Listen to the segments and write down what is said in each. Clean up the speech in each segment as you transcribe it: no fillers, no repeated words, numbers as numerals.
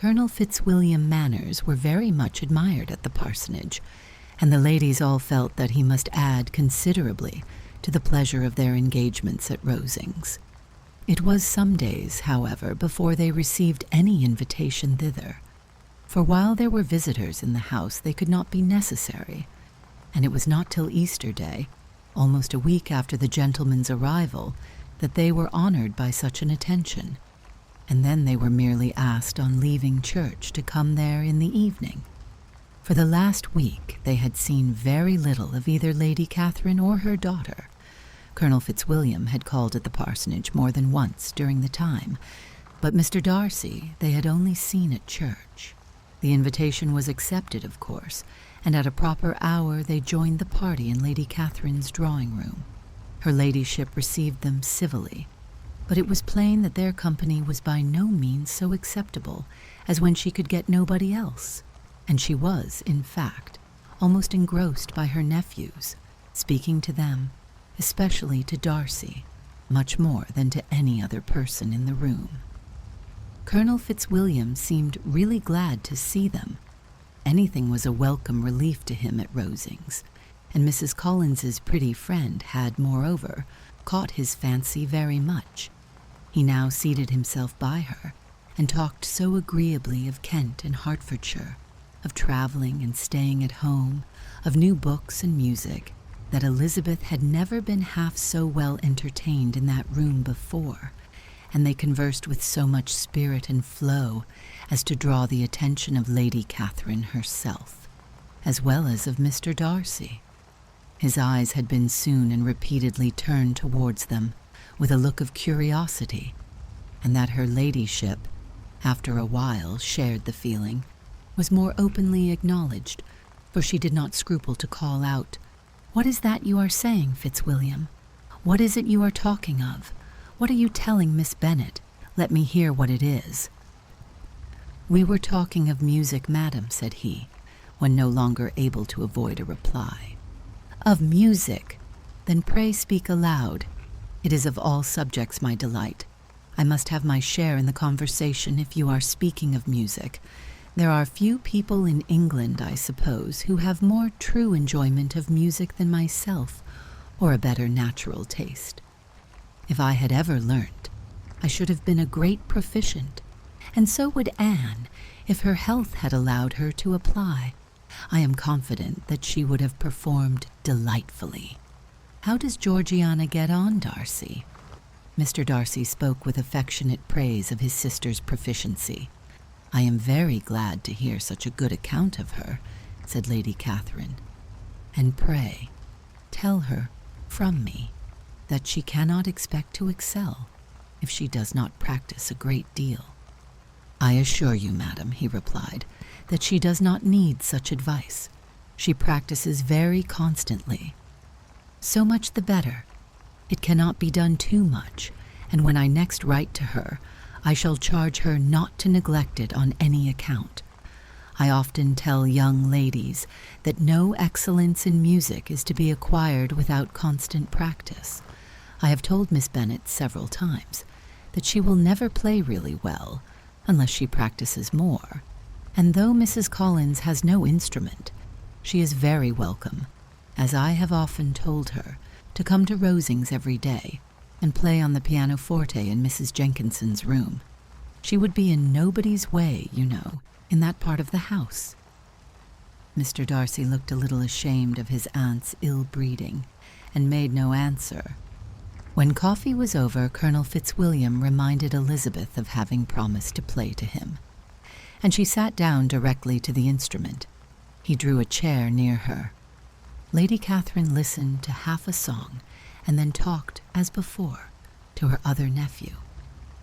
Colonel Fitzwilliam manners were very much admired at the parsonage, and the ladies all felt that he must add considerably to the pleasure of their engagements at Rosings. It was some days, however, before they received any invitation thither, for while there were visitors in the house they could not be necessary, and it was not till Easter Day, almost a week after the gentleman's arrival, that they were honored by such an attention, and then they were merely asked on leaving church to come there in the evening. For the last week they had seen very little of either Lady Catherine or her daughter. Colonel Fitzwilliam had called at the parsonage more than once during the time, but Mr. Darcy they had only seen at church. The invitation was accepted, of course, and at a proper hour they joined the party in Lady Catherine's drawing-room. Her ladyship received them civilly, but it was plain that their company was by no means so acceptable as when she could get nobody else, and she was, in fact, almost engrossed by her nephews, speaking to them, especially to Darcy, much more than to any other person in the room. Colonel Fitzwilliam seemed really glad to see them. Anything was a welcome relief to him at Rosings, and Mrs. Collins's pretty friend had, moreover, caught his fancy very much. He now seated himself by her, and talked so agreeably of Kent and Hertfordshire, of travelling and staying at home, of new books and music, that Elizabeth had never been half so well entertained in that room before, and they conversed with so much spirit and flow as to draw the attention of Lady Catherine herself, as well as of Mr. Darcy. His eyes had been soon and repeatedly turned towards them with a look of curiosity, and that her ladyship, after a while, shared the feeling, was more openly acknowledged, for she did not scruple to call out, "What is that you are saying, Fitzwilliam? What is it you are talking of? What are you telling Miss Bennet? Let me hear what it is." "We were talking of music, madam," said he, when no longer able to avoid a reply. "Of music? Then pray speak aloud. It is of all subjects my delight. I must have my share in the conversation if you are speaking of music. There are few people in England, I suppose, who have more true enjoyment of music than myself, or a better natural taste. If I had ever learnt, I should have been a great proficient, and so would Anne, if her health had allowed her to apply. I am confident that she would have performed delightfully. How does Georgiana get on, Darcy?" Mr. Darcy spoke with affectionate praise of his sister's proficiency. "I am very glad to hear such a good account of her," said Lady Catherine. "And pray, tell her, from me, that she cannot expect to excel if she does not practice a great deal." "I assure you, madam," he replied, "that she does not need such advice. She practices very constantly." "So much the better. It cannot be done too much, and when I next write to her, I shall charge her not to neglect it on any account. I often tell young ladies that no excellence in music is to be acquired without constant practice. I have told Miss Bennet several times that she will never play really well unless she practices more, and though Mrs. Collins has no instrument, she is very welcome, as I have often told her, to come to Rosings every day and play on the pianoforte in Mrs. Jenkinson's room. She would be in nobody's way, you know, in that part of the house." Mr. Darcy looked a little ashamed of his aunt's ill-breeding, and made no answer. When coffee was over, Colonel Fitzwilliam reminded Elizabeth of having promised to play to him, and she sat down directly to the instrument. He drew a chair near her. Lady Catherine listened to half a song, and then talked, as before, to her other nephew,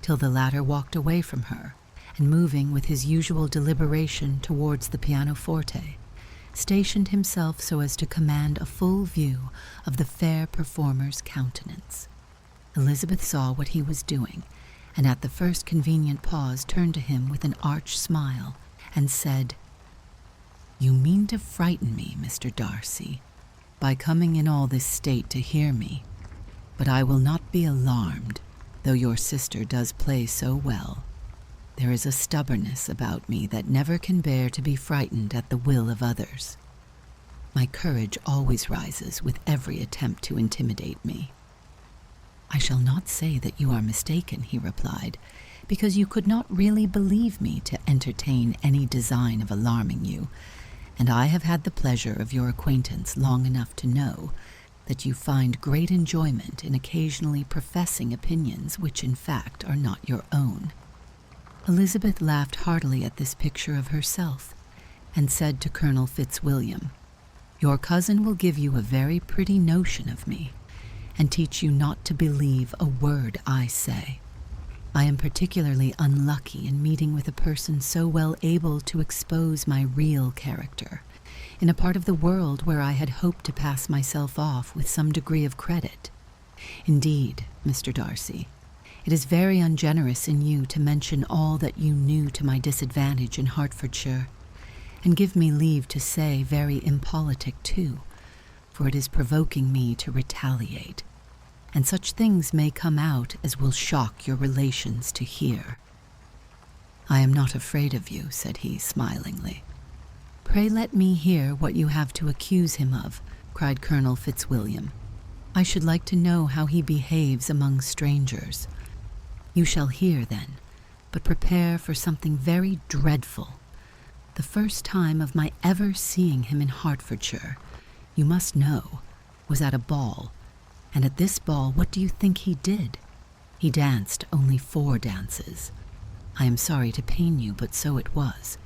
till the latter walked away from her, and moving with his usual deliberation towards the pianoforte, stationed himself so as to command a full view of the fair performer's countenance. Elizabeth saw what he was doing, and at the first convenient pause turned to him with an arch smile, and said, "You mean to frighten me, Mr. Darcy, by coming in all this state to hear me, but I will not be alarmed, though your sister does play so well. There is a stubbornness about me that never can bear to be frightened at the will of others. My courage always rises with every attempt to intimidate me. I shall not say that you are mistaken, he replied, because you could not really believe me to entertain any design of alarming you, and I have had the pleasure of your acquaintance long enough to know that you find great enjoyment in occasionally professing opinions which in fact are not your own. Elizabeth laughed heartily at this picture of herself, and said to Colonel Fitzwilliam, "Your cousin will give you a very pretty notion of me, and teach you not to believe a word I say. I am particularly unlucky in meeting with a person so well able to expose my real character, in a part of the world where I had hoped to pass myself off with some degree of credit. Indeed, Mr. Darcy, it is very ungenerous in you to mention all that you knew to my disadvantage in Hertfordshire, and give me leave to say very impolitic too, for it is provoking me to retaliate, and such things may come out as will shock your relations to hear." "I am not afraid of you," said he smilingly. "Pray let me hear what you have to accuse him of," cried Colonel Fitzwilliam. "I should like to know how he behaves among strangers." "You shall hear then, but prepare for something very dreadful. The first time of my ever seeing him in Hertfordshire, you must know, was at a ball, and at this ball what do you think he did? He danced only 4 dances. I am sorry to pain you, but so it was.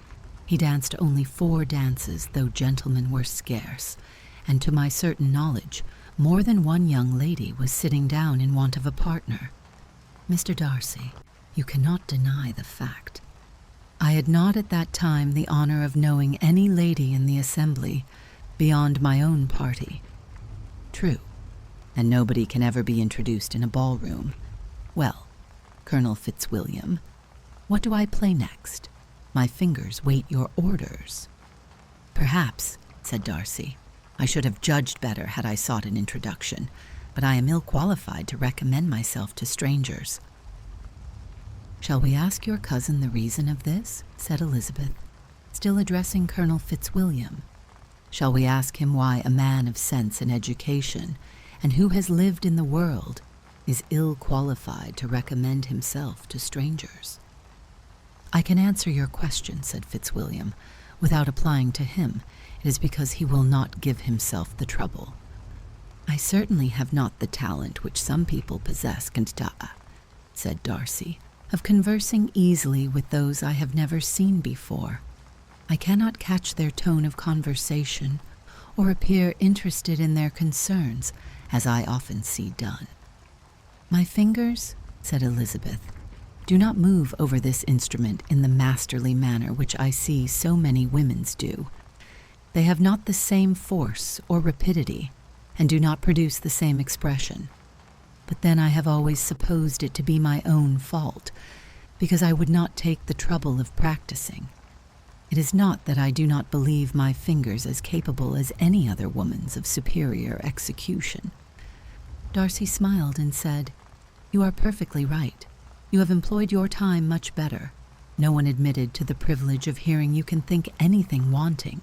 He danced only 4 dances, though gentlemen were scarce, and to my certain knowledge, more than one young lady was sitting down in want of a partner. Mr. Darcy, you cannot deny the fact. I had not at that time the honor of knowing any lady in the assembly beyond my own party. True, and nobody can ever be introduced in a ballroom. Well, Colonel Fitzwilliam, what do I play next? My fingers wait your orders." "Perhaps," said Darcy, "I should have judged better had I sought an introduction, but I am ill qualified to recommend myself to strangers." "Shall we ask your cousin the reason of this?" said Elizabeth, still addressing Colonel Fitzwilliam. "Shall we ask him why a man of sense and education, and who has lived in the world, is ill qualified to recommend himself to strangers?" "I can answer your question," said Fitzwilliam, "without applying to him. It is because he will not give himself the trouble. I certainly have not the talent which some people possess, said Darcy, of conversing easily with those I have never seen before. I cannot catch their tone of conversation, or appear interested in their concerns, as I often see done." "My fingers," said Elizabeth, "do not move over this instrument in the masterly manner which I see so many women's do. They have not the same force or rapidity, and do not produce the same expression. But then I have always supposed it to be my own fault, because I would not take the trouble of practicing. It is not that I do not believe my fingers as capable as any other woman's of superior execution." Darcy smiled and said, "You are perfectly right. You have employed your time much better. No one admitted to the privilege of hearing you can think anything wanting.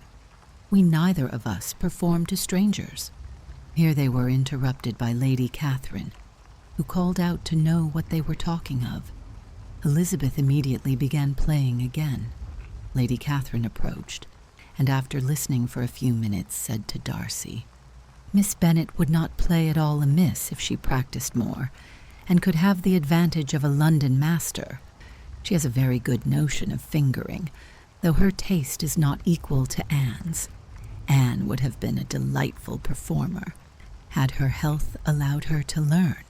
We neither of us perform to strangers." Here they were interrupted by Lady Catherine, who called out to know what they were talking of. Elizabeth immediately began playing again. Lady Catherine approached, and after listening for a few minutes, said to Darcy, "Miss Bennet would not play at all amiss if she practiced more, and could have the advantage of a London master. She has a very good notion of fingering, though her taste is not equal to Anne's. Anne would have been a delightful performer, had her health allowed her to learn."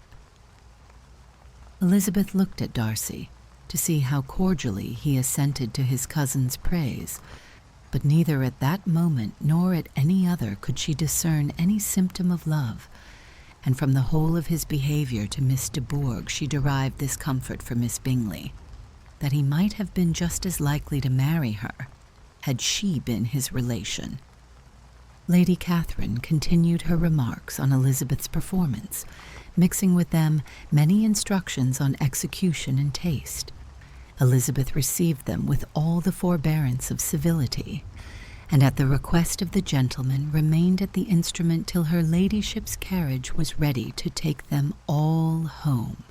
Elizabeth looked at Darcy to see how cordially he assented to his cousin's praise, but neither at that moment nor at any other could she discern any symptom of love, and from the whole of his behavior to Miss de Bourgh she derived this comfort for Miss Bingley, that he might have been just as likely to marry her had she been his relation. Lady Catherine continued her remarks on Elizabeth's performance, mixing with them many instructions on execution and taste. Elizabeth received them with all the forbearance of civility, and at the request of the gentleman remained at the instrument till her ladyship's carriage was ready to take them all home.